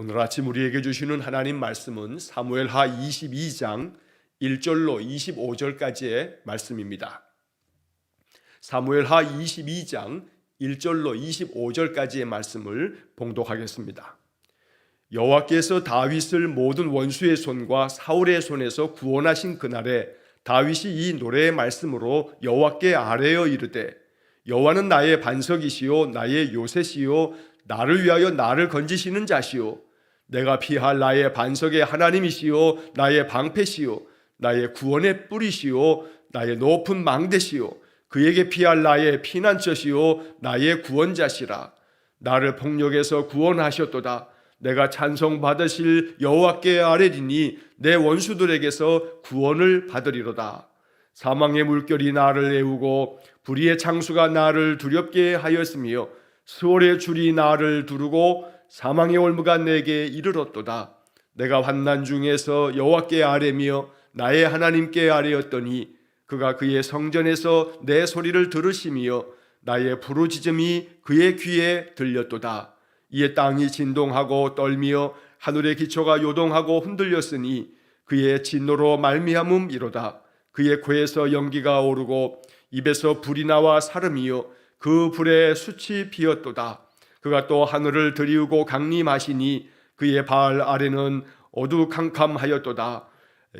오늘 아침 우리에게 주시는 하나님 말씀은 사무엘하 22장 1절로 25절까지의 말씀입니다. 사무엘하 22장 1절로 25절까지의 말씀을 봉독하겠습니다. 여호와께서 다윗을 모든 원수의 손과 사울의 손에서 구원하신 그날에 다윗이 이 노래의 말씀으로 여호와께 아뢰어 이르되 여호와는 나의 반석이시요 나의 요새시요 나를 위하여 나를 건지시는 자시요 내가 피할 나의 반석의 하나님이시요 나의 방패시요 나의 구원의 뿌리시요 나의 높은 망대시요 그에게 피할 나의 피난처시요 나의 구원자시라. 나를 폭력에서 구원하셨도다. 내가 찬송받으실 여호와께 아뢰리니 내 원수들에게서 구원을 받으리로다. 사망의 물결이 나를 애우고 불의의 창수가 나를 두렵게 하였으며 수월의 줄이 나를 두르고 사망의 올무가 내게 이르렀도다. 내가 환난 중에서 여호와께 아뢰며 나의 하나님께 아뢰었더니 그가 그의 성전에서 내 소리를 들으시며 나의 부르짖음이 그의 귀에 들렸도다. 이에 땅이 진동하고 떨며 하늘의 기초가 요동하고 흔들렸으니 그의 진노로 말미암음이로다. 그의 코에서 연기가 오르고 입에서 불이 나와 사름이요 그 불에 숯이 피었도다. 그가 또 하늘을 들이우고 강림하시니 그의 발 아래는 어두캄캄하였도다.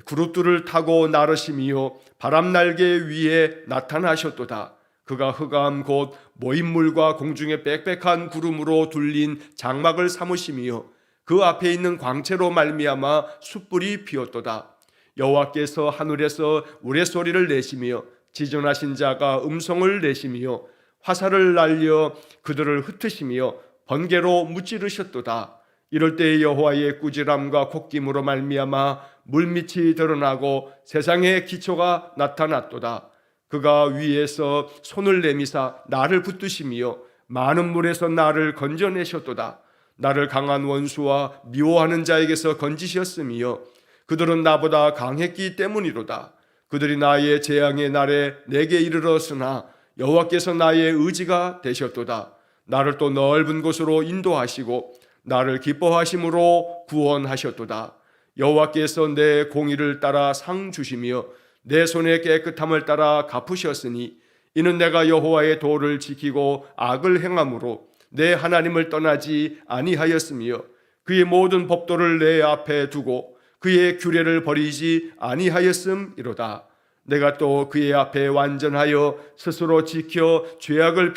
그룹들을 타고 나르시며 바람 날개 위에 나타나셨도다. 그가 흑암 곧 모인물과 공중의 빽빽한 구름으로 둘린 장막을 삼으시며 그 앞에 있는 광채로 말미암아 숯불이 피었도다. 여호와께서 하늘에서 우레소리를 내시며 지존하신 자가 음성을 내시며 화살을 날려 그들을 흩으시며 번개로 무찌르셨도다. 이럴 때 여호와의 꾸지람과 콧김으로 말미암아 물밑이 드러나고 세상의 기초가 나타났도다. 그가 위에서 손을 내미사 나를 붙드시며 많은 물에서 나를 건져내셨도다. 나를 강한 원수와 미워하는 자에게서 건지셨으며 그들은 나보다 강했기 때문이로다. 그들이 나의 재앙의 날에 내게 이르렀으나 여호와께서 나의 의지가 되셨도다. 나를 또 넓은 곳으로 인도하시고 나를 기뻐하심으로 구원하셨도다. 여호와께서 내 공의를 따라 상 주시며 내 손의 깨끗함을 따라 갚으셨으니 이는 내가 여호와의 도를 지키고 악을 행함으로 내 하나님을 떠나지 아니하였으며 그의 모든 법도를 내 앞에 두고 그의 규례를 버리지 아니하였음이로다. 내가 또 그의 앞에 완전하여 스스로 지켜 죄악을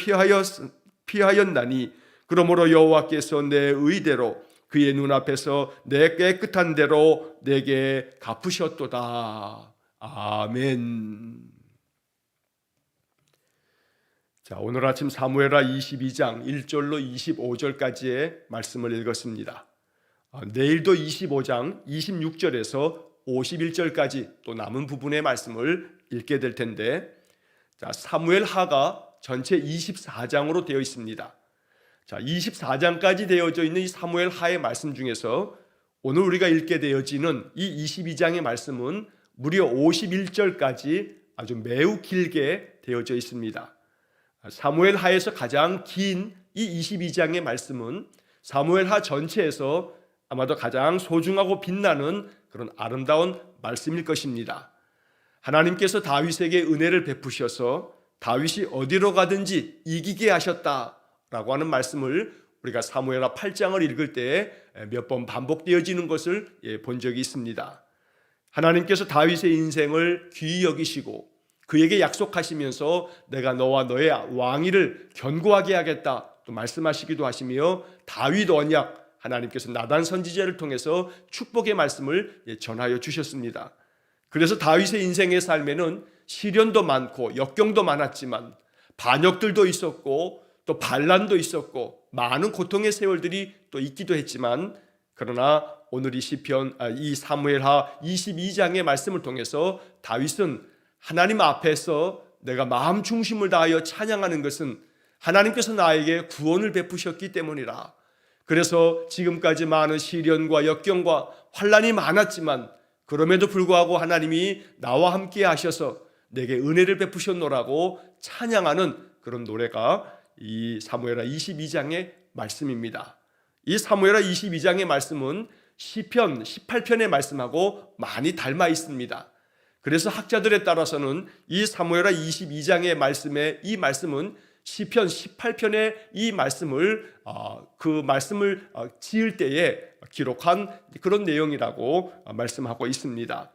피하였나니 그러므로 여호와께서 내 의대로 그의 눈앞에서 내 깨끗한 대로 내게 갚으셨도다. 아멘. 자, 오늘 아침 사무엘하 22장 1절로 25절까지의 말씀을 읽었습니다. 내일도 25장 26절에서 51절까지 또 남은 부분의 말씀을 읽게 될 텐데, 자, 사무엘하가 전체 24장으로 되어 있습니다. 자, 24장까지 되어져 있는 이 사무엘하의 말씀 중에서 오늘 우리가 읽게 되어지는 이 22장의 말씀은 무려 51절까지 아주 매우 길게 되어져 있습니다. 사무엘하에서 가장 긴 이 22장의 말씀은 사무엘하 전체에서 아마도 가장 소중하고 빛나는 그런 아름다운 말씀일 것입니다. 하나님께서 다윗에게 은혜를 베푸셔서 다윗이 어디로 가든지 이기게 하셨다라고 하는 말씀을 우리가 사무엘하 8장을 읽을 때 몇 번 반복되어지는 것을 본 적이 있습니다. 하나님께서 다윗의 인생을 귀히 여기시고 그에게 약속하시면서 내가 너와 너의 왕위를 견고하게 하겠다 또 말씀하시기도 하시며 다윗 언약, 하나님께서 나단 선지자를 통해서 축복의 말씀을 전하여 주셨습니다. 그래서 다윗의 인생의 삶에는 시련도 많고 역경도 많았지만 반역들도 있었고 또 반란도 있었고 많은 고통의 세월들이 또 있기도 했지만, 그러나 오늘 이 사무엘하 22장의 말씀을 통해서 다윗은 하나님 앞에서 내가 마음 중심을 다하여 찬양하는 것은 하나님께서 나에게 구원을 베푸셨기 때문이라. 그래서 지금까지 많은 시련과 역경과 환난이 많았지만 그럼에도 불구하고 하나님이 나와 함께 하셔서 내게 은혜를 베푸셨노라고 찬양하는 그런 노래가 이 사무엘하 22장의 말씀입니다. 이 사무엘하 22장의 말씀은 시편 18편의 말씀하고 많이 닮아 있습니다. 그래서 학자들에 따라서는 이 사무엘하 22장의 이 말씀은 시편 18편의 이 말씀을 그 말씀을 지을 때에 기록한 그런 내용이라고 말씀하고 있습니다.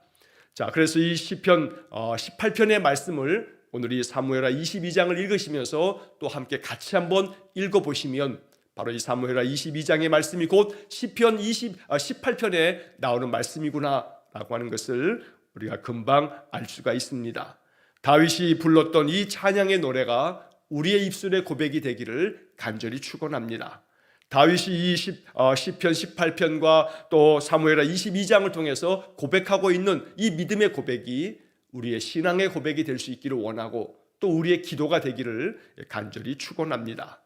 자, 그래서 이 시편 18편의 말씀을 오늘 이 사무엘하 22장을 읽으시면서 또 함께 같이 한번 읽어보시면 바로 이 사무엘하 22장의 말씀이 곧 시편 18편에 나오는 말씀이구나 라고 하는 것을 우리가 금방 알 수가 있습니다. 다윗이 불렀던 이 찬양의 노래가 우리의 입술의 고백이 되기를 간절히 축원합니다. 다윗이 이 시편 18편과 또 사무엘하 22장을 통해서 고백하고 있는 이 믿음의 고백이 우리의 신앙의 고백이 될 수 있기를 원하고 또 우리의 기도가 되기를 간절히 축원합니다.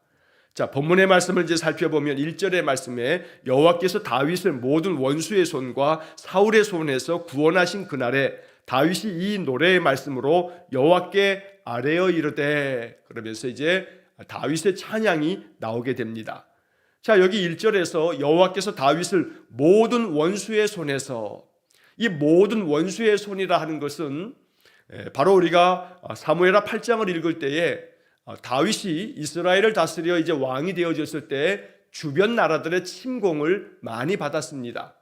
자, 본문의 말씀을 이제 살펴보면 1절의 말씀에 여호와께서 다윗을 모든 원수의 손과 사울의 손에서 구원하신 그날에 다윗이 이 노래의 말씀으로 여호와께 아뢰어 이르되, 그러면서 이제 다윗의 찬양이 나오게 됩니다. 자, 여기 1절에서 여호와께서 다윗을 모든 원수의 손에서, 이 모든 원수의 손이라 하는 것은 바로 우리가 사무엘하 8장을 읽을 때에 다윗이 이스라엘을 다스려 이제 왕이 되어졌을 때 주변 나라들의 침공을 많이 받았습니다.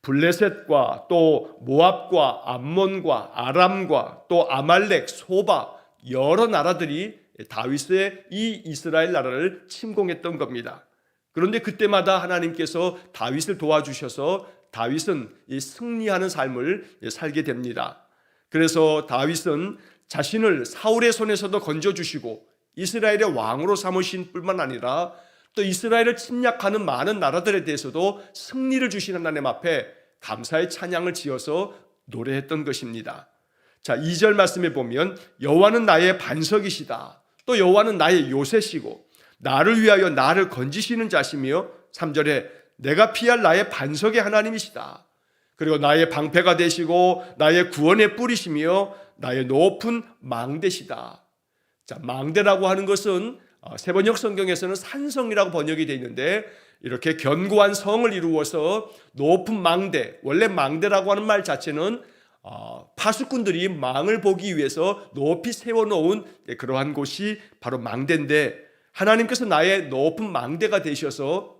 블레셋과 또 모압과 암몬과 아람과 또 아말렉, 소바 여러 나라들이 다윗의 이 이스라엘 나라를 침공했던 겁니다. 그런데 그때마다 하나님께서 다윗을 도와주셔서 다윗은 이 승리하는 삶을 살게 됩니다. 그래서 다윗은 자신을 사울의 손에서도 건져주시고 이스라엘의 왕으로 삼으신 뿐만 아니라 또 이스라엘을 침략하는 많은 나라들에 대해서도 승리를 주신 하나님 앞에 감사의 찬양을 지어서 노래했던 것입니다. 자, 2절 말씀에 보면 여호와는 나의 반석이시다, 또 여호와는 나의 요새시고 나를 위하여 나를 건지시는 자시며, 3절에 내가 피할 나의 반석의 하나님이시다, 그리고 나의 방패가 되시고 나의 구원의 뿌리시며 나의 높은 망대시다. 자, 망대라고 하는 것은 세번역 성경에서는 산성이라고 번역이 되어 있는데, 이렇게 견고한 성을 이루어서 높은 망대, 원래 망대라고 하는 말 자체는 파수꾼들이 망을 보기 위해서 높이 세워놓은 그러한 곳이 바로 망대인데, 하나님께서 나의 높은 망대가 되셔서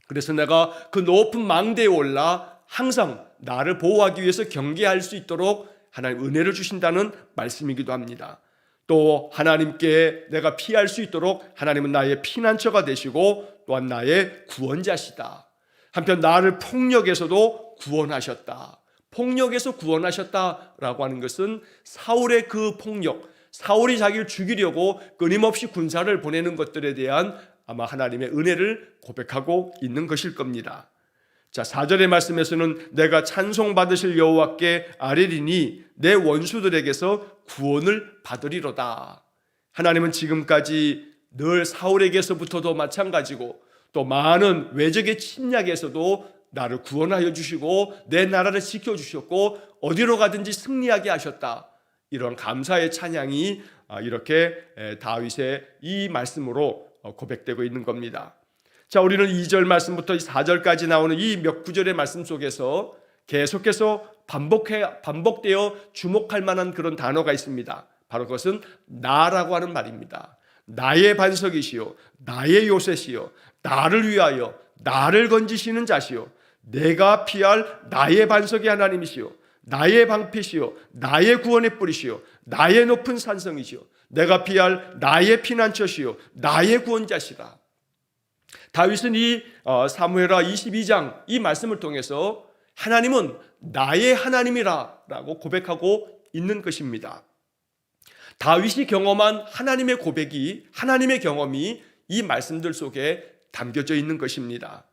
그래서 내가 그 높은 망대에 올라 항상 나를 보호하기 위해서 경계할 수 있도록 하나님 은혜를 주신다는 말씀이기도 합니다. 또 하나님께 내가 피할 수 있도록 하나님은 나의 피난처가 되시고 또한 나의 구원자시다. 한편 나를 폭력에서도 구원하셨다. 폭력에서 구원하셨다라고 하는 것은 사울의 그 폭력, 사울이 자기를 죽이려고 끊임없이 군사를 보내는 것들에 대한 아마 하나님의 은혜를 고백하고 있는 것일 겁니다. 자, 4절의 말씀에서는 내가 찬송받으실 여호와께 아뢰리니 내 원수들에게서 구원을 받으리로다. 하나님은 지금까지 늘 사울에게서부터도 마찬가지고 또 많은 외적의 침략에서도 나를 구원하여 주시고 내 나라를 지켜주셨고 어디로 가든지 승리하게 하셨다. 이런 감사의 찬양이 이렇게 다윗의 이 말씀으로 고백되고 있는 겁니다. 자, 우리는 2절 말씀부터 4절까지 나오는 이 몇 구절의 말씀 속에서 계속해서 반복되어 주목할 만한 그런 단어가 있습니다. 바로 그것은 나라고 하는 말입니다. 나의 반석이시요, 나의 요새시요, 나를 위하여 나를 건지시는 자시요, 내가 피할 나의 반석의 하나님이시요, 나의 방패시요, 나의 구원의 뿌리시요, 나의 높은 산성이시요, 내가 피할 나의 피난처시요, 나의 구원자시다. 다윗은 이 사무엘하 22장 이 말씀을 통해서 하나님은 나의 하나님이라 라고 고백하고 있는 것입니다. 다윗이 경험한 하나님의 고백이, 하나님의 경험이 이 말씀들 속에 담겨져 있는 것입니다.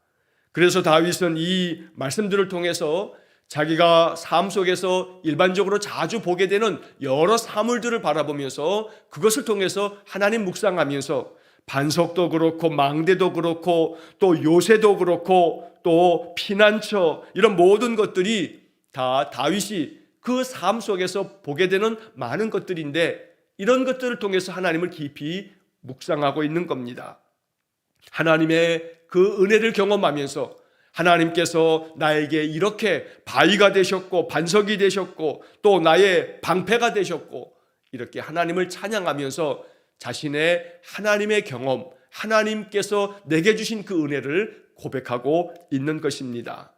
그래서 다윗은 이 말씀들을 통해서 자기가 삶 속에서 일반적으로 자주 보게 되는 여러 사물들을 바라보면서 그것을 통해서 하나님 묵상하면서 반석도 그렇고 망대도 그렇고 또 요새도 그렇고 또 피난처, 이런 모든 것들이 다 다윗이 그 삶 속에서 보게 되는 많은 것들인데, 이런 것들을 통해서 하나님을 깊이 묵상하고 있는 겁니다. 하나님의 그 은혜를 경험하면서 하나님께서 나에게 이렇게 바위가 되셨고 반석이 되셨고 또 나의 방패가 되셨고 이렇게 하나님을 찬양하면서 자신의 하나님의 경험, 하나님께서 내게 주신 그 은혜를 고백하고 있는 것입니다.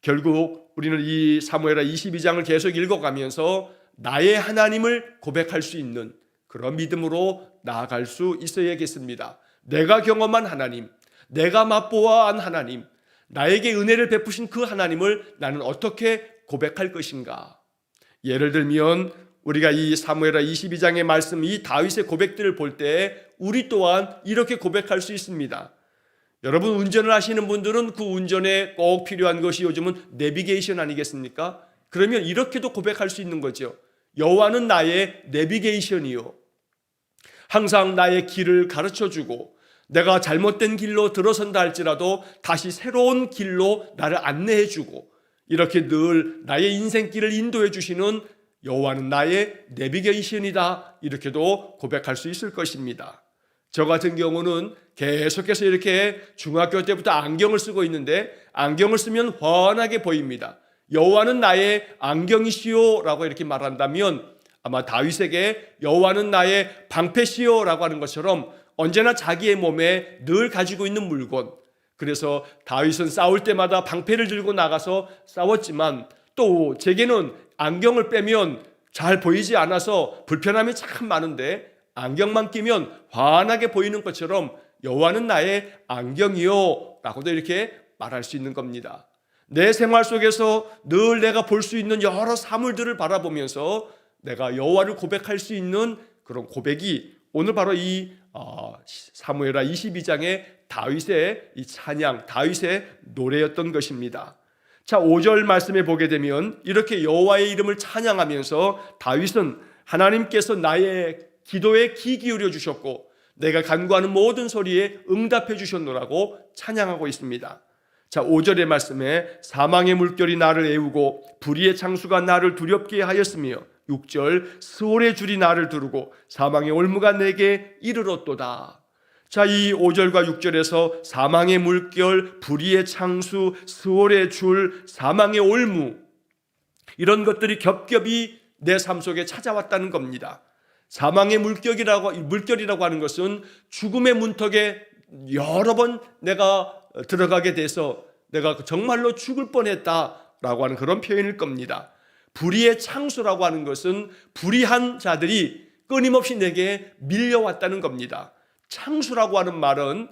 결국 우리는 이 사무엘하 22장을 계속 읽어가면서 나의 하나님을 고백할 수 있는 그런 믿음으로 나아갈 수 있어야겠습니다. 내가 경험한 하나님, 내가 맛보아한 하나님, 나에게 은혜를 베푸신 그 하나님을 나는 어떻게 고백할 것인가? 예를 들면 우리가 이 사무엘하 22장의 말씀, 이 다윗의 고백들을 볼 때 우리 또한 이렇게 고백할 수 있습니다. 여러분 운전을 하시는 분들은 그 운전에 꼭 필요한 것이 요즘은 내비게이션 아니겠습니까? 그러면 이렇게도 고백할 수 있는 거죠. 여호와는 나의 내비게이션이요, 항상 나의 길을 가르쳐주고 내가 잘못된 길로 들어선다 할지라도 다시 새로운 길로 나를 안내해주고 이렇게 늘 나의 인생길을 인도해 주시는 여호와는 나의 내비게이션이다, 이렇게도 고백할 수 있을 것입니다. 저 같은 경우는 계속해서 이렇게 중학교 때부터 안경을 쓰고 있는데 안경을 쓰면 환하게 보입니다. 여호와는 나의 안경이시오 라고 이렇게 말한다면 아마 다윗에게 여호와는 나의 방패시오 라고 하는 것처럼 언제나 자기의 몸에 늘 가지고 있는 물건, 그래서 다윗은 싸울 때마다 방패를 들고 나가서 싸웠지만 또 제게는 안경을 빼면 잘 보이지 않아서 불편함이 참 많은데 안경만 끼면 환하게 보이는 것처럼 여호와는 나의 안경이요 라고도 이렇게 말할 수 있는 겁니다. 내 생활 속에서 늘 내가 볼 수 있는 여러 사물들을 바라보면서 내가 여호와를 고백할 수 있는 그런 고백이 오늘 바로 이 사무엘하 22장의 다윗의 이 찬양, 다윗의 노래였던 것입니다. 자, 5절 말씀에 보게 되면 이렇게 여호와의 이름을 찬양하면서 다윗은 하나님께서 나의 기도에 귀 기울여 주셨고 내가 간구하는 모든 소리에 응답해 주셨노라고 찬양하고 있습니다. 자, 5절의 말씀에 사망의 물결이 나를 애우고 불의의 창수가 나를 두렵게 하였으며 6절 스올의 줄이 나를 두르고 사망의 올무가 내게 이르렀도다. 자, 이 5절과 6절에서 사망의 물결, 불의의 창수, 스올의 줄, 사망의 올무, 이런 것들이 겹겹이 내 삶 속에 찾아왔다는 겁니다. 사망의 물결이라고 하는 것은 죽음의 문턱에 여러 번 내가 들어가게 돼서 내가 정말로 죽을 뻔했다라고 하는 그런 표현일 겁니다. 불의의 창수라고 하는 것은 불의한 자들이 끊임없이 내게 밀려왔다는 겁니다. 창수라고 하는 말은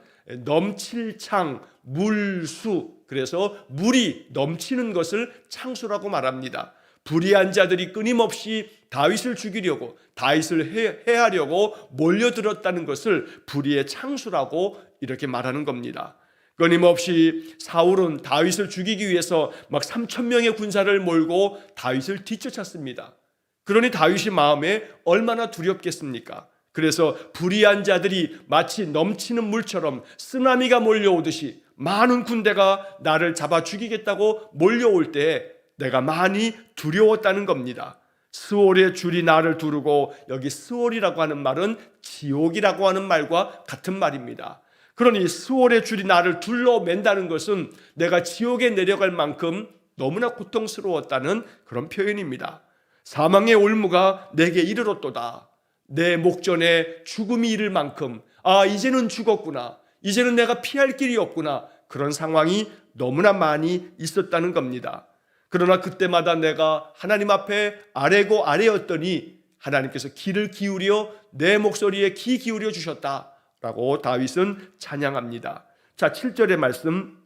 넘칠 창, 물수, 그래서 물이 넘치는 것을 창수라고 말합니다. 불의한 자들이 끊임없이 다윗을 죽이려고, 다윗을 해하려고 몰려들었다는 것을 불의의 창수라고 이렇게 말하는 겁니다. 끊임없이 사울은 다윗을 죽이기 위해서 막 3,000명의 군사를 몰고 다윗을 뒤쫓았습니다. 그러니 다윗의 마음에 얼마나 두렵겠습니까? 그래서 불의한 자들이 마치 넘치는 물처럼 쓰나미가 몰려오듯이 많은 군대가 나를 잡아 죽이겠다고 몰려올 때 내가 많이 두려웠다는 겁니다. 스올의 줄이 나를 두르고, 여기 스올이라고 하는 말은 지옥이라고 하는 말과 같은 말입니다. 그러니 스올의 줄이 나를 둘러맨다는 것은 내가 지옥에 내려갈 만큼 너무나 고통스러웠다는 그런 표현입니다. 사망의 올무가 내게 이르렀도다. 내 목전에 죽음이 이를 만큼, 이제는 죽었구나, 이제는 내가 피할 길이 없구나, 그런 상황이 너무나 많이 있었다는 겁니다. 그러나 그때마다 내가 하나님 앞에 아래고 아래였더니 하나님께서 귀를 기울여 내 목소리에 귀 기울여 주셨다라고 다윗은 찬양합니다. 자, 7절의 말씀,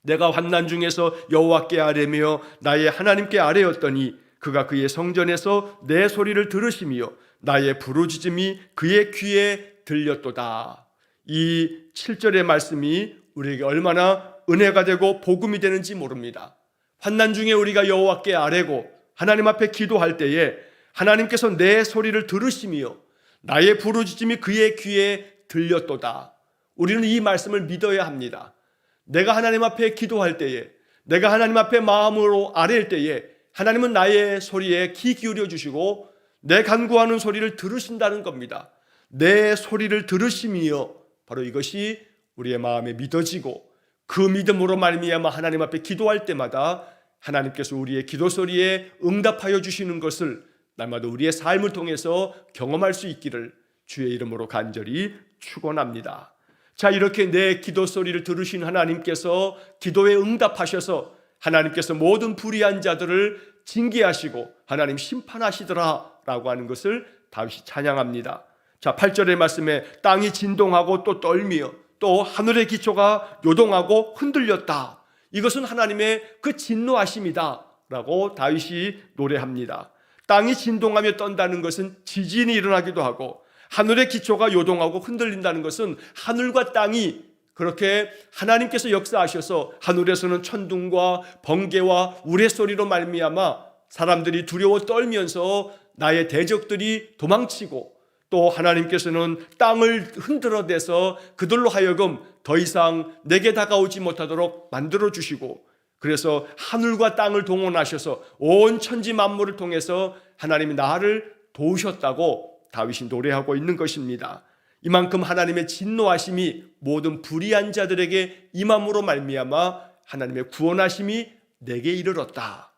내가 환난 중에서 여호와께 아뢰며 나의 하나님께 아뢰었더니 그가 그의 성전에서 내 소리를 들으시며 나의 부르짖음이 그의 귀에 들렸도다. 이 7절의 말씀이 우리에게 얼마나 은혜가 되고 복음이 되는지 모릅니다. 환난 중에 우리가 여호와께 아뢰고 하나님 앞에 기도할 때에 하나님께서 내 소리를 들으시며 나의 부르짖음이 그의 귀에 들렸도다. 우리는 이 말씀을 믿어야 합니다. 내가 하나님 앞에 기도할 때에, 내가 하나님 앞에 마음으로 아뢰일 때에 하나님은 나의 소리에 귀 기울여 주시고 내 간구하는 소리를 들으신다는 겁니다. 내 소리를 들으시며, 바로 이것이 우리의 마음에 믿어지고 그 믿음으로 말미암아 하나님 앞에 기도할 때마다 하나님께서 우리의 기도 소리에 응답하여 주시는 것을 날마다 우리의 삶을 통해서 경험할 수 있기를 주의 이름으로 간절히 축원합니다. 자, 이렇게 내 기도 소리를 들으신 하나님께서 기도에 응답하셔서 하나님께서 모든 불의한 자들을 징계하시고 하나님 심판하시더라라고 하는 것을 다윗이 찬양합니다. 자, 8절의 말씀에 땅이 진동하고 또 떨미어 또 하늘의 기초가 요동하고 흔들렸다. 이것은 하나님의 그 진노하심이다 라고 다윗이 노래합니다. 땅이 진동하며 떤다는 것은 지진이 일어나기도 하고, 하늘의 기초가 요동하고 흔들린다는 것은 하늘과 땅이 그렇게 하나님께서 역사하셔서 하늘에서는 천둥과 번개와 우레소리로 말미암아 사람들이 두려워 떨면서 나의 대적들이 도망치고, 또 하나님께서는 땅을 흔들어대서 그들로 하여금 더 이상 내게 다가오지 못하도록 만들어주시고, 그래서 하늘과 땅을 동원하셔서 온 천지 만물을 통해서 하나님이 나를 도우셨다고 다윗이 노래하고 있는 것입니다. 이만큼 하나님의 진노하심이 모든 불의한 자들에게 임함으로 말미암아 하나님의 구원하심이 내게 이르렀다.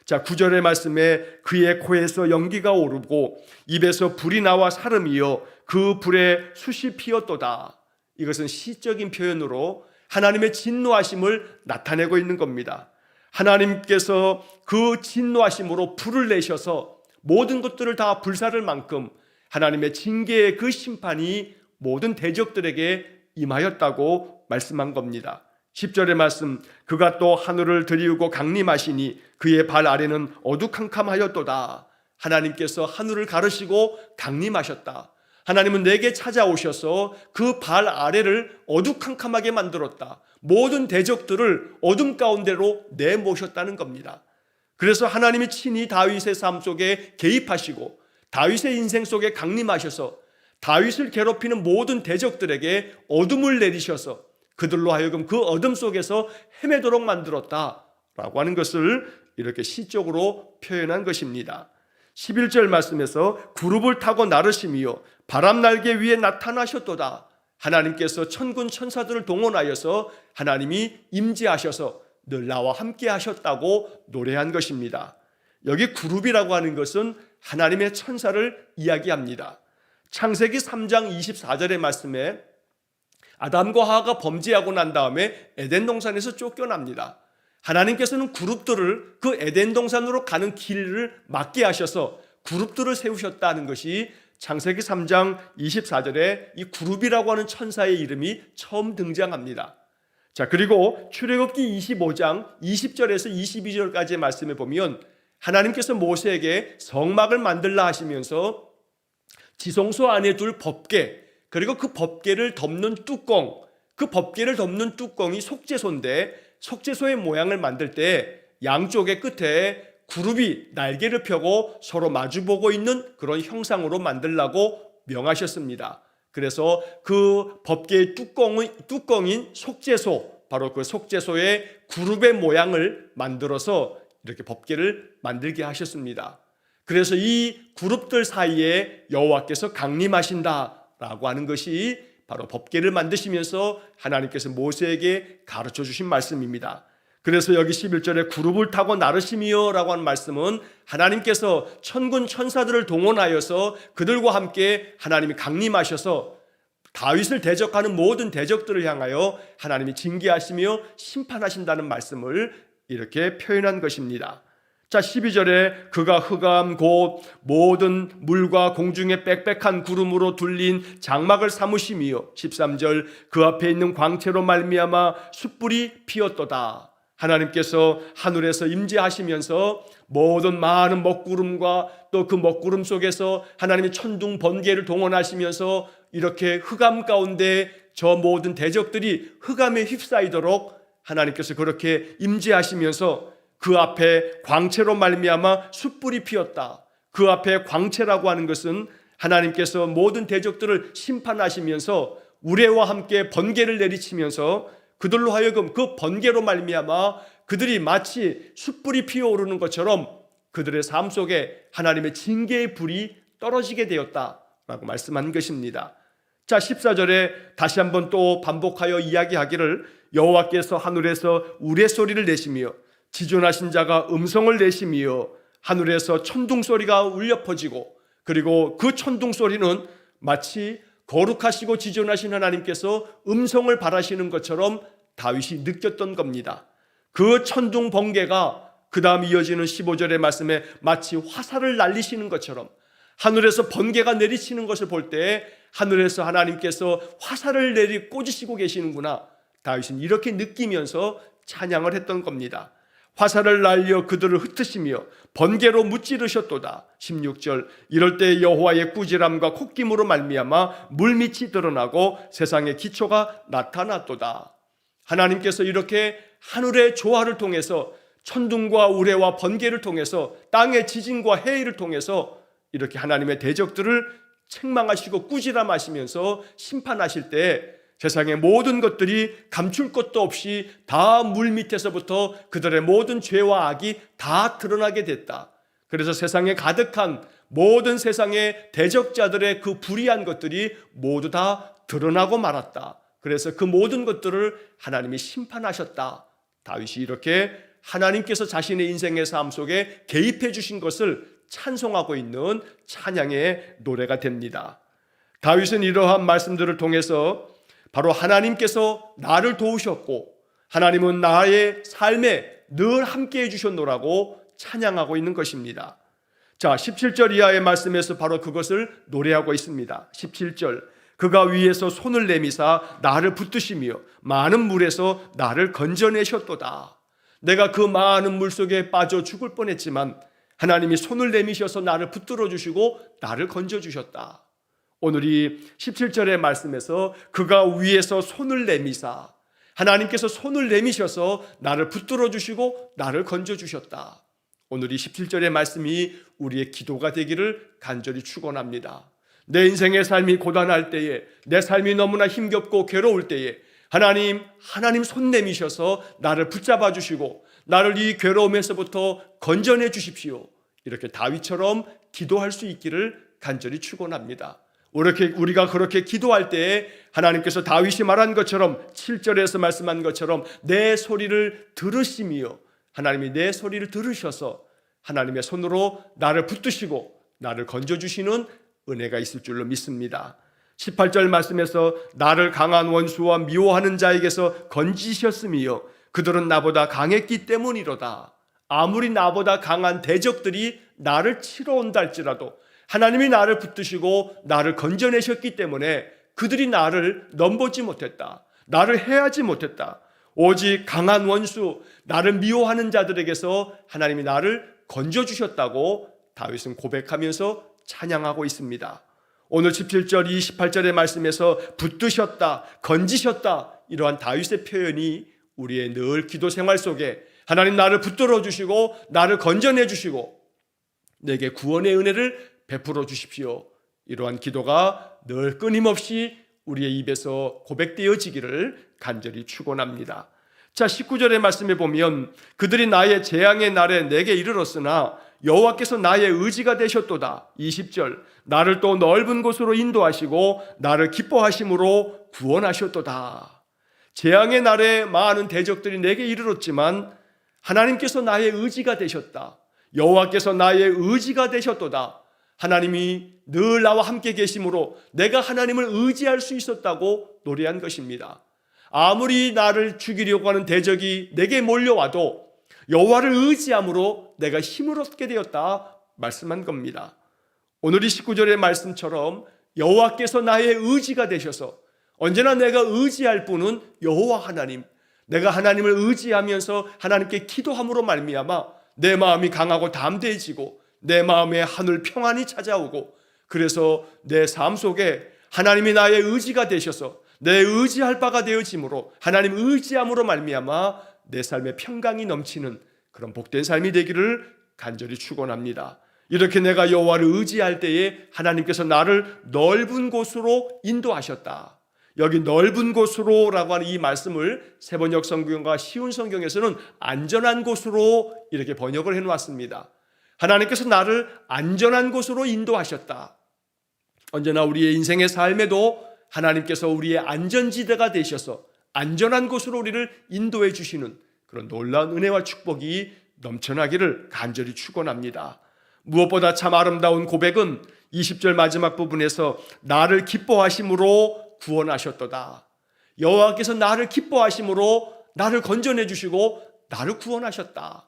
자, 9절의 말씀에 그의 코에서 연기가 오르고 입에서 불이 나와 사름이여 그 불에 숯이 피었도다. 이것은 시적인 표현으로 하나님의 진노하심을 나타내고 있는 겁니다. 하나님께서 그 진노하심으로 불을 내셔서 모든 것들을 다 불사를 만큼 하나님의 징계의 그 심판이 모든 대적들에게 임하였다고 말씀한 겁니다. 10절의 말씀, 그가 또 하늘을 들이우고 강림하시니 그의 발 아래는 어두캄캄하였도다. 하나님께서 하늘을 가르시고 강림하셨다. 하나님은 내게 찾아오셔서 그 발 아래를 어두캄캄하게 만들었다. 모든 대적들을 어둠 가운데로 내모셨다는 겁니다. 그래서 하나님이 친히 다윗의 삶 속에 개입하시고 다윗의 인생 속에 강림하셔서 다윗을 괴롭히는 모든 대적들에게 어둠을 내리셔서 그들로 하여금 그 어둠 속에서 헤매도록 만들었다라고 하는 것을 이렇게 시적으로 표현한 것입니다. 11절 말씀에서 구룹을 타고 나르시며 바람 날개 위에 나타나셨도다. 하나님께서 천군 천사들을 동원하여서 하나님이 임재하셔서 늘 나와 함께 하셨다고 노래한 것입니다. 여기 구룹이라고 하는 것은 하나님의 천사를 이야기합니다. 창세기 3장 24절의 말씀에 아담과 하와가 범죄하고 난 다음에 에덴 동산에서 쫓겨납니다. 하나님께서는 그룹들을 그 에덴 동산으로 가는 길을 막게 하셔서 그룹들을 세우셨다는 것이 창세기 3장 24절에 이 그룹이라고 하는 천사의 이름이 처음 등장합니다. 자, 그리고 출애굽기 25장 20절에서 22절까지의 말씀에 보면 하나님께서 모세에게 성막을 만들라 하시면서 지성소 안에 둘 법궤, 그리고 그 법궤를 덮는 뚜껑, 그 법궤를 덮는 뚜껑이 속죄소인데 속죄소의 모양을 만들 때 양쪽의 끝에 그룹이 날개를 펴고 서로 마주보고 있는 그런 형상으로 만들라고 명하셨습니다. 그래서 그 법궤의 뚜껑인 속죄소, 바로 그 속죄소의 그룹의 모양을 만들어서 이렇게 법궤를 만들게 하셨습니다. 그래서 이 그룹들 사이에 여호와께서 강림하신다라고 하는 것이 바로 법궤를 만드시면서 하나님께서 모세에게 가르쳐 주신 말씀입니다. 그래서 여기 11절에 그룹을 타고 나르시미요 라고 하는 말씀은 하나님께서 천군 천사들을 동원하여서 그들과 함께 하나님이 강림하셔서 다윗을 대적하는 모든 대적들을 향하여 하나님이 징계하시며 심판하신다는 말씀을 이렇게 표현한 것입니다. 자, 12절에 그가 흑암 곧 모든 물과 공중의 빽빽한 구름으로 둘린 장막을 삼으시며 13절 그 앞에 있는 광채로 말미암아 숯불이 피었도다. 하나님께서 하늘에서 임재하시면서 모든 많은 먹구름과 또 그 먹구름 속에서 하나님의 천둥 번개를 동원하시면서 이렇게 흑암 가운데 저 모든 대적들이 흑암에 휩싸이도록 하나님께서 그렇게 임재하시면서 그 앞에 광채로 말미암아 숯불이 피었다. 그 앞에 광채라고 하는 것은 하나님께서 모든 대적들을 심판하시면서 우레와 함께 번개를 내리치면서 그들로 하여금 그 번개로 말미암아 그들이 마치 숯불이 피어오르는 것처럼 그들의 삶 속에 하나님의 징계의 불이 떨어지게 되었다라고 말씀한 것입니다. 자, 14절에 다시 한번 또 반복하여 이야기하기를 여호와께서 하늘에서 우레소리를 내시며 지존하신 자가 음성을 내시며 하늘에서 천둥소리가 울려 퍼지고, 그리고 그 천둥소리는 마치 거룩하시고 지존하신 하나님께서 음성을 발하시는 것처럼 다윗이 느꼈던 겁니다. 그 천둥 번개가 그 다음 이어지는 15절의 말씀에 마치 화살을 날리시는 것처럼 하늘에서 번개가 내리치는 것을 볼 때 하늘에서 하나님께서 화살을 꽂으시고 계시는구나, 다윗은 이렇게 느끼면서 찬양을 했던 겁니다. 화살을 날려 그들을 흩으시며 번개로 무찌르셨도다. 16절, 이럴 때 여호와의 꾸지람과 콧김으로 말미암아 물밑이 드러나고 세상의 기초가 나타났도다. 하나님께서 이렇게 하늘의 조화를 통해서 천둥과 우레와 번개를 통해서 땅의 지진과 해일을 통해서 이렇게 하나님의 대적들을 책망하시고 꾸지람하시면서 심판하실 때 세상의 모든 것들이 감출 것도 없이 다 물밑에서부터 그들의 모든 죄와 악이 다 드러나게 됐다. 그래서 세상에 가득한 모든 세상의 대적자들의 그 불의한 것들이 모두 다 드러나고 말았다. 그래서 그 모든 것들을 하나님이 심판하셨다. 다윗이 이렇게 하나님께서 자신의 인생의 삶 속에 개입해 주신 것을 찬송하고 있는 찬양의 노래가 됩니다. 다윗은 이러한 말씀들을 통해서 바로 하나님께서 나를 도우셨고 하나님은 나의 삶에 늘 함께해 주셨노라고 찬양하고 있는 것입니다. 자, 17절 이하의 말씀에서 바로 그것을 노래하고 있습니다. 17절, 그가 위에서 손을 내미사 나를 붙드시며 많은 물에서 나를 건져내셨도다. 내가 그 많은 물 속에 빠져 죽을 뻔했지만 하나님이 손을 내미셔서 나를 붙들어 주시고 나를 건져 주셨다. 오늘 이 17절의 말씀에서 그가 위에서 손을 내미사, 하나님께서 손을 내미셔서 나를 붙들어 주시고 나를 건져 주셨다. 오늘 이 17절의 말씀이 우리의 기도가 되기를 간절히 축원합니다. 내 인생의 삶이 고단할 때에, 내 삶이 너무나 힘겹고 괴로울 때에 하나님 손 내미셔서 나를 붙잡아 주시고 나를 이 괴로움에서부터 건져내 주십시오. 이렇게 다윗처럼 기도할 수 있기를 간절히 축원합니다. 우리가 그렇게 기도할 때에 하나님께서 다윗이 말한 것처럼 7절에서 말씀한 것처럼 내 소리를 들으시며 하나님이 내 소리를 들으셔서 하나님의 손으로 나를 붙드시고 나를 건져주시는 은혜가 있을 줄로 믿습니다. 18절 말씀에서 나를 강한 원수와 미워하는 자에게서 건지셨으며 그들은 나보다 강했기 때문이로다. 아무리 나보다 강한 대적들이 나를 치러 온다 할지라도 하나님이 나를 붙드시고 나를 건져내셨기 때문에 그들이 나를 넘보지 못했다. 나를 해하지 못했다. 오직 강한 원수, 나를 미워하는 자들에게서 하나님이 나를 건져주셨다고 다윗은 고백하면서 찬양하고 있습니다. 오늘 17절, 28절의 말씀에서 붙드셨다, 건지셨다, 이러한 다윗의 표현이 우리의 늘 기도 생활 속에 하나님 나를 붙들어 주시고 나를 건져내 주시고 내게 구원의 은혜를 베풀어 주십시오. 이러한 기도가 늘 끊임없이 우리의 입에서 고백되어지기를 간절히 축원합니다. 자, 19절의 말씀에 보면 그들이 나의 재앙의 날에 내게 이르렀으나 여호와께서 나의 의지가 되셨도다. 20절, 나를 또 넓은 곳으로 인도하시고 나를 기뻐하심으로 구원하셨도다. 재앙의 날에 많은 대적들이 내게 이르렀지만 하나님께서 나의 의지가 되셨다. 여호와께서 나의 의지가 되셨도다. 하나님이 늘 나와 함께 계심으로 내가 하나님을 의지할 수 있었다고 노래한 것입니다. 아무리 나를 죽이려고 하는 대적이 내게 몰려와도 여호와를 의지함으로 내가 힘을 얻게 되었다 말씀한 겁니다. 오늘 이 19절의 말씀처럼 여호와께서 나의 의지가 되셔서 언제나 내가 의지할 분은 여호와 하나님, 내가 하나님을 의지하면서 하나님께 기도함으로 말미암아 내 마음이 강하고 담대해지고 내 마음에 하늘 평안이 찾아오고 그래서 내 삶 속에 하나님이 나의 의지가 되셔서 내 의지할 바가 되어짐으로 하나님 의지함으로 말미암아 내 삶에 평강이 넘치는 그런 복된 삶이 되기를 간절히 축원합니다. 이렇게 내가 여호와를 의지할 때에 하나님께서 나를 넓은 곳으로 인도하셨다. 여기 넓은 곳으로라고 하는 이 말씀을 세번역 성경과 쉬운 성경에서는 안전한 곳으로 이렇게 번역을 해놓았습니다. 하나님께서 나를 안전한 곳으로 인도하셨다. 언제나 우리의 인생의 삶에도 하나님께서 우리의 안전지대가 되셔서 안전한 곳으로 우리를 인도해 주시는 그런 놀라운 은혜와 축복이 넘쳐나기를 간절히 축원합니다. 무엇보다 참 아름다운 고백은 20절 마지막 부분에서 나를 기뻐하심으로 구원하셨도다. 여호와께서 나를 기뻐하심으로 나를 건져내 주시고 나를 구원하셨다.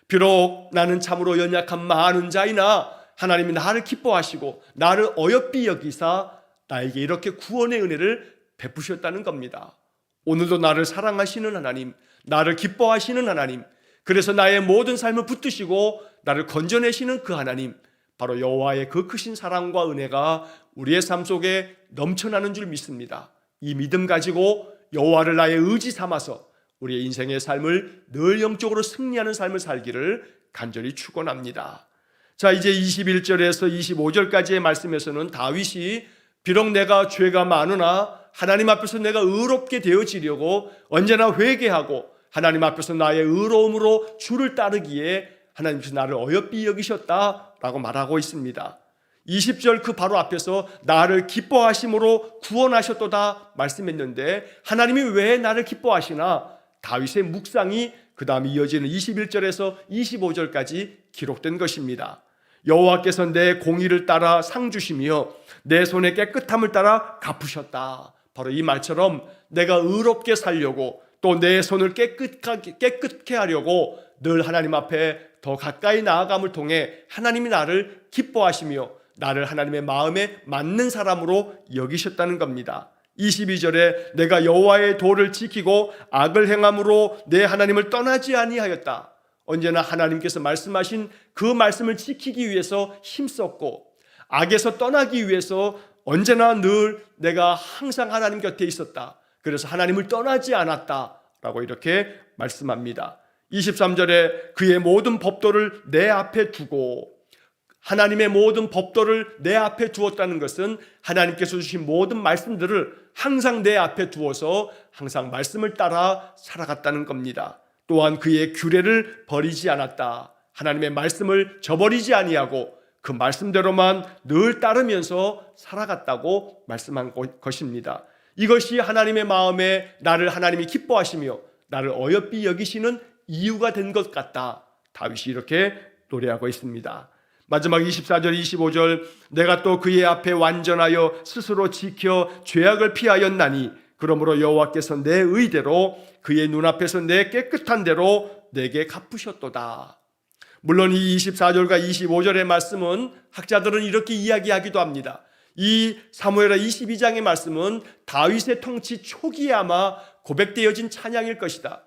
비록 나는 참으로 연약한 많은 자이나 하나님이 나를 기뻐하시고 나를 어여삐 여기사 나에게 이렇게 구원의 은혜를 베푸셨다는 겁니다. 오늘도 나를 사랑하시는 하나님, 나를 기뻐하시는 하나님, 그래서 나의 모든 삶을 붙드시고 나를 건져내시는 그 하나님, 바로 여호와의 그 크신 사랑과 은혜가 우리의 삶 속에 넘쳐나는 줄 믿습니다. 이 믿음 가지고 여호와를 나의 의지 삼아서 우리의 인생의 삶을 늘 영적으로 승리하는 삶을 살기를 간절히 축원합니다. 자, 이제 21절에서 25절까지의 말씀에서는 다윗이 비록 내가 죄가 많으나 하나님 앞에서 내가 의롭게 되어지려고 언제나 회개하고 하나님 앞에서 나의 의로움으로 주를 따르기에 하나님께서 나를 어여삐 여기셨다라고 말하고 있습니다. 20절 그 바로 앞에서 나를 기뻐하심으로 구원하셨도다 말씀했는데 하나님이 왜 나를 기뻐하시나? 다윗의 묵상이 그 다음 이어지는 21절에서 25절까지 기록된 것입니다. 여호와께서 내 공의를 따라 상 주시며 내 손의 깨끗함을 따라 갚으셨다. 바로 이 말처럼 내가 의롭게 살려고 또 내 손을 깨끗게 하려고 늘 하나님 앞에 더 가까이 나아감을 통해 하나님이 나를 기뻐하시며 나를 하나님의 마음에 맞는 사람으로 여기셨다는 겁니다. 22절에 내가 여호와의 도를 지키고 악을 행함으로 내 하나님을 떠나지 아니하였다. 언제나 하나님께서 말씀하신 그 말씀을 지키기 위해서 힘썼고 악에서 떠나기 위해서 언제나 늘 내가 항상 하나님 곁에 있었다. 그래서 하나님을 떠나지 않았다라고 이렇게 말씀합니다. 23절에 그의 모든 법도를 내 앞에 두고, 하나님의 모든 법도를 내 앞에 두었다는 것은 하나님께서 주신 모든 말씀들을 항상 내 앞에 두어서 항상 말씀을 따라 살아갔다는 겁니다. 또한 그의 규례를 버리지 않았다. 하나님의 말씀을 저버리지 아니하고 그 말씀대로만 늘 따르면서 살아갔다고 말씀한 것입니다. 이것이 하나님의 마음에 나를 하나님이 기뻐하시며 나를 어여삐 여기시는 이유가 된 것 같다. 다윗이 이렇게 노래하고 있습니다. 마지막 24절 25절 내가 또 그의 앞에 완전하여 스스로 지켜 죄악을 피하였나니 그러므로 여호와께서 내 의대로 그의 눈앞에서 내 깨끗한 대로 내게 갚으셨도다. 물론 이 24절과 25절의 말씀은 학자들은 이렇게 이야기하기도 합니다. 이 사무엘하 22장의 말씀은 다윗의 통치 초기에 아마 고백되어진 찬양일 것이다.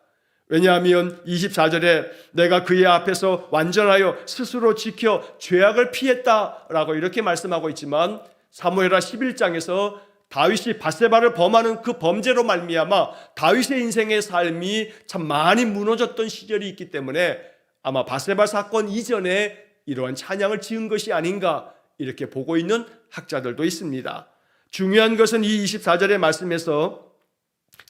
왜냐하면 24절에 내가 그의 앞에서 완전하여 스스로 지켜 죄악을 피했다라고 이렇게 말씀하고 있지만 사무엘하 11장에서 다윗이 밧세바를 범하는 그 범죄로 말미암아 다윗의 인생의 삶이 참 많이 무너졌던 시절이 있기 때문에 아마 밧세바 사건 이전에 이러한 찬양을 지은 것이 아닌가 이렇게 보고 있는 학자들도 있습니다. 중요한 것은 이 24절의 말씀에서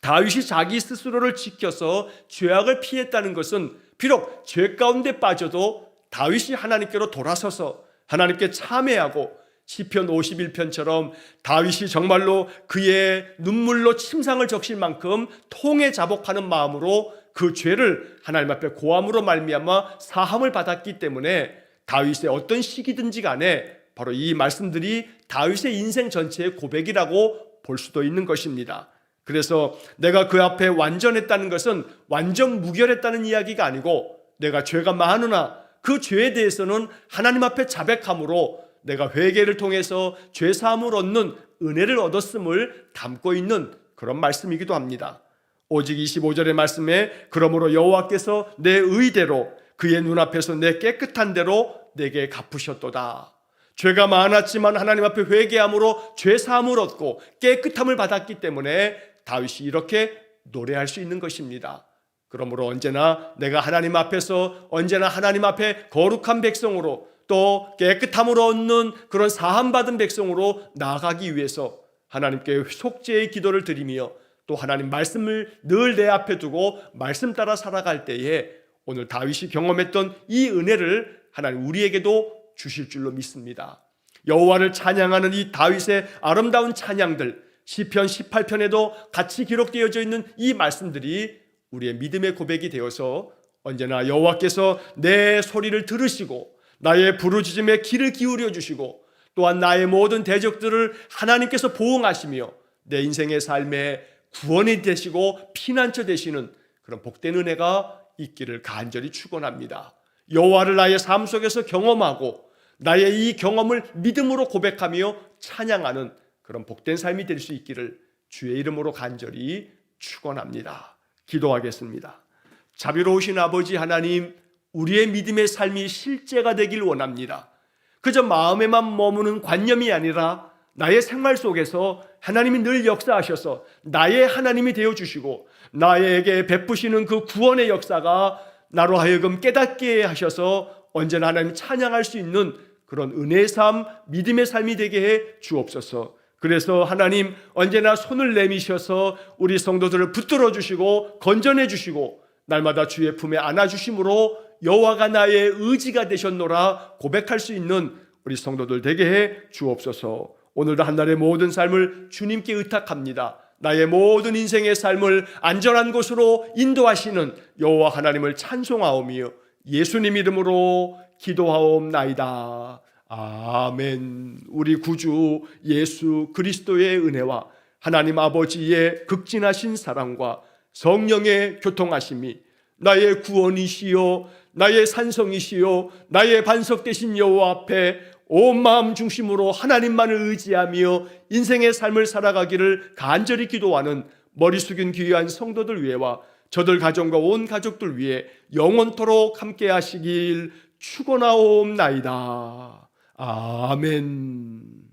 다윗이 자기 스스로를 지켜서 죄악을 피했다는 것은 비록 죄 가운데 빠져도 다윗이 하나님께로 돌아서서 하나님께 참회하고 시편 51편처럼 다윗이 정말로 그의 눈물로 침상을 적실 만큼 통에 자복하는 마음으로 그 죄를 하나님 앞에 고함으로 말미암아 사함을 받았기 때문에 다윗의 어떤 시기든지 간에 바로 이 말씀들이 다윗의 인생 전체의 고백이라고 볼 수도 있는 것입니다. 그래서 내가 그 앞에 완전했다는 것은 완전 무결했다는 이야기가 아니고 내가 죄가 많으나 그 죄에 대해서는 하나님 앞에 자백함으로 내가 회개를 통해서 죄사함을 얻는 은혜를 얻었음을 담고 있는 그런 말씀이기도 합니다. 오직 25절의 말씀에 그러므로 여호와께서 내 의대로 그의 눈앞에서 내 깨끗한 대로 내게 갚으셨도다. 죄가 많았지만 하나님 앞에 회개함으로 죄사함을 얻고 깨끗함을 받았기 때문에 다윗이 이렇게 노래할 수 있는 것입니다. 그러므로 언제나 내가 하나님 앞에서 언제나 하나님 앞에 거룩한 백성으로 또 깨끗함으로 얻는 그런 사함받은 백성으로 나아가기 위해서 하나님께 속죄의 기도를 드리며 또 하나님 말씀을 늘 내 앞에 두고 말씀 따라 살아갈 때에 오늘 다윗이 경험했던 이 은혜를 하나님 우리에게도 주실 줄로 믿습니다. 여호와를 찬양하는 이 다윗의 아름다운 찬양들, 시편 18편에도 같이 기록되어져 있는 이 말씀들이 우리의 믿음의 고백이 되어서 언제나 여호와께서 내 소리를 들으시고 나의 부르짖음에 귀를 기울여 주시고 또한 나의 모든 대적들을 하나님께서 보응하시며 내 인생의 삶에 구원이 되시고 피난처 되시는 그런 복된 은혜가 있기를 간절히 축원합니다. 여호와를 나의 삶 속에서 경험하고 나의 이 경험을 믿음으로 고백하며 찬양하는 그런 복된 삶이 될 수 있기를 주의 이름으로 간절히 축원합니다. 기도하겠습니다. 자비로우신 아버지 하나님, 우리의 믿음의 삶이 실제가 되길 원합니다. 그저 마음에만 머무는 관념이 아니라 나의 생활 속에서 하나님이 늘 역사하셔서 나의 하나님이 되어주시고 나에게 베푸시는 그 구원의 역사가 나로 하여금 깨닫게 하셔서 언제나 하나님 찬양할 수 있는 그런 은혜의 삶, 믿음의 삶이 되게 해 주옵소서. 그래서 하나님 언제나 손을 내미셔서 우리 성도들을 붙들어 주시고 건전해 주시고 날마다 주의 품에 안아주심으로 여호와가 나의 의지가 되셨노라 고백할 수 있는 우리 성도들 되게 해 주옵소서. 오늘도 한날의 모든 삶을 주님께 의탁합니다. 나의 모든 인생의 삶을 안전한 곳으로 인도하시는 여호와 하나님을 찬송하오며 예수님 이름으로 기도하옵나이다. 아멘. 우리 구주 예수 그리스도의 은혜와 하나님 아버지의 극진하신 사랑과 성령의 교통하심이 나의 구원이시요 나의 산성이시요 나의 반석 되신 여호와 앞에 온 마음 중심으로 하나님만을 의지하며 인생의 삶을 살아가기를 간절히 기도하는 머리 숙인 귀한 성도들 위해와 저들 가정과 온 가족들 위해 영원토록 함께 하시길 축원하옵나이다. 아멘.